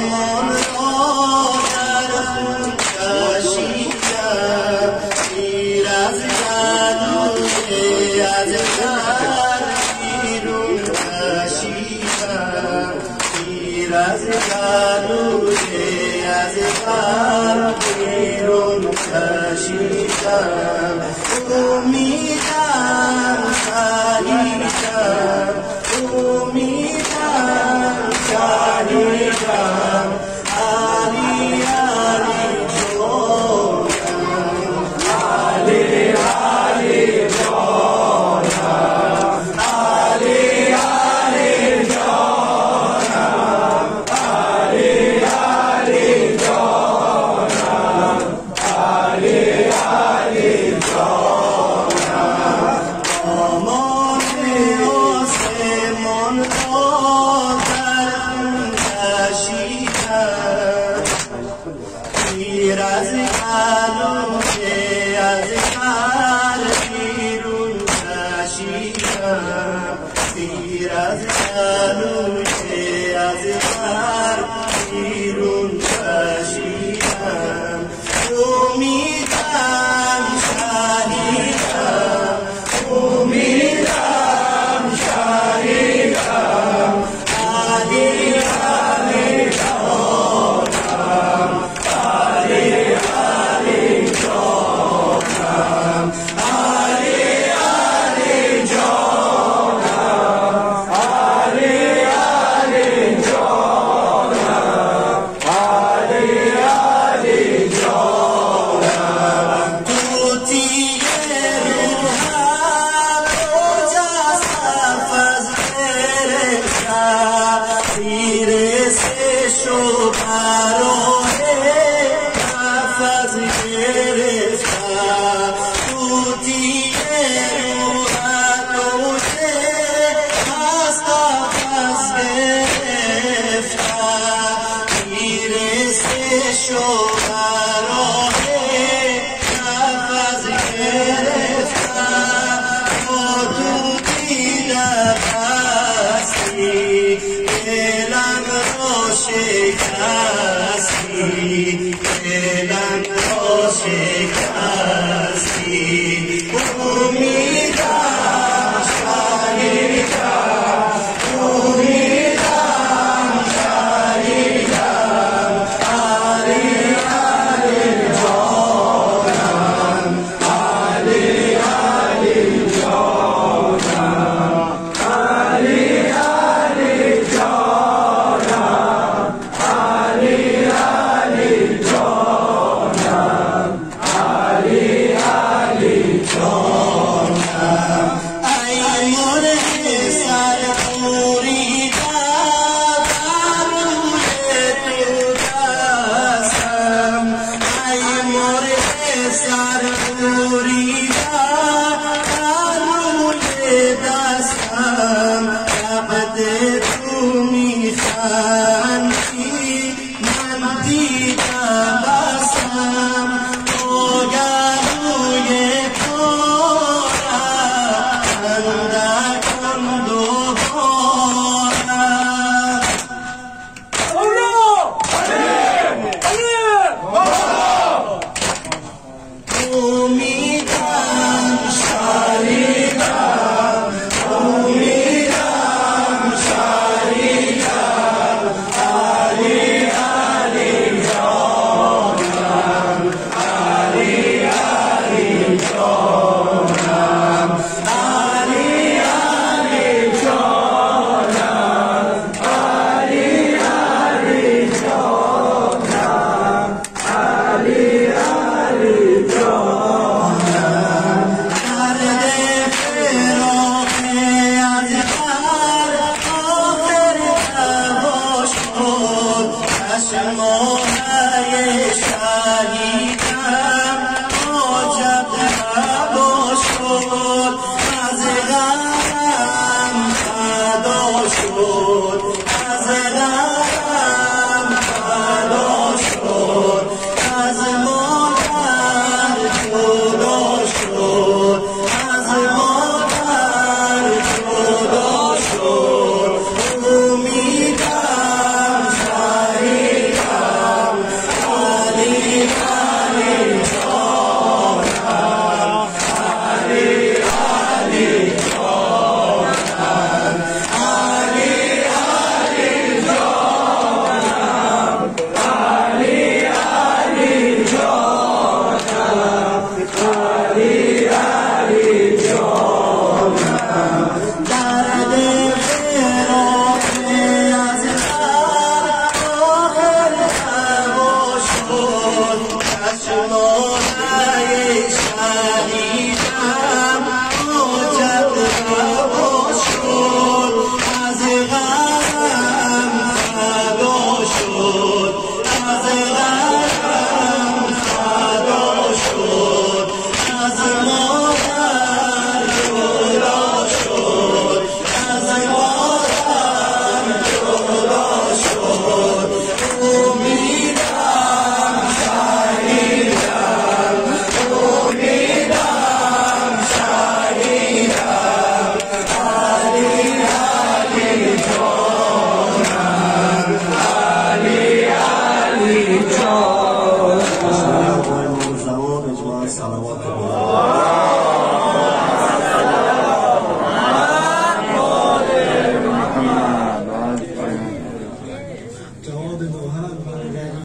آسمان را در خون کشیدم سیر از گلوی از در بیرون کشیدم سیر از گلوی از در بیرون کشیدم امیدم شنیدم امیدم شنیدم علی علی جانم علی علی جانم علی علی جانم علی علی جانم علی علی جانم آمان آسمان را در خون کشیدم سیر از گلوی از در بیرون کشیدم سیر از گلوی از در بیرون کشیدم امیدم شنیدم امیدم شنیدم علی علی جانم علی علی جانم علی علی جانم علی علی جانم علی علی جانم توتی روحم روزست از برسم میرسه شو برای نفس گرفتم توتی روحم روزه از نفس گرفتم میرسه شو برای نفس گرفتم با توتی نفسی دلم را شکستی دلم را شکستی امیدم شنیدم امیدم شنیدم علی علی جانم علی علی جانم علی علی جانم علی علی جانم علی علی جانم ای مرغ سر بریدم بر روی تو دستم ای مرغ سر بریدم بر روی دستم عقد تو میخندی من دیدم بستم با گلوی کارم اندکان دوبارم امیدم شنیدم امیدم شنیدم علی علی جانم علی علی جانم علی علی جانم علی علی جانم علی علی جانم درد فراق از هر آخر دوا شد چشمانه شهید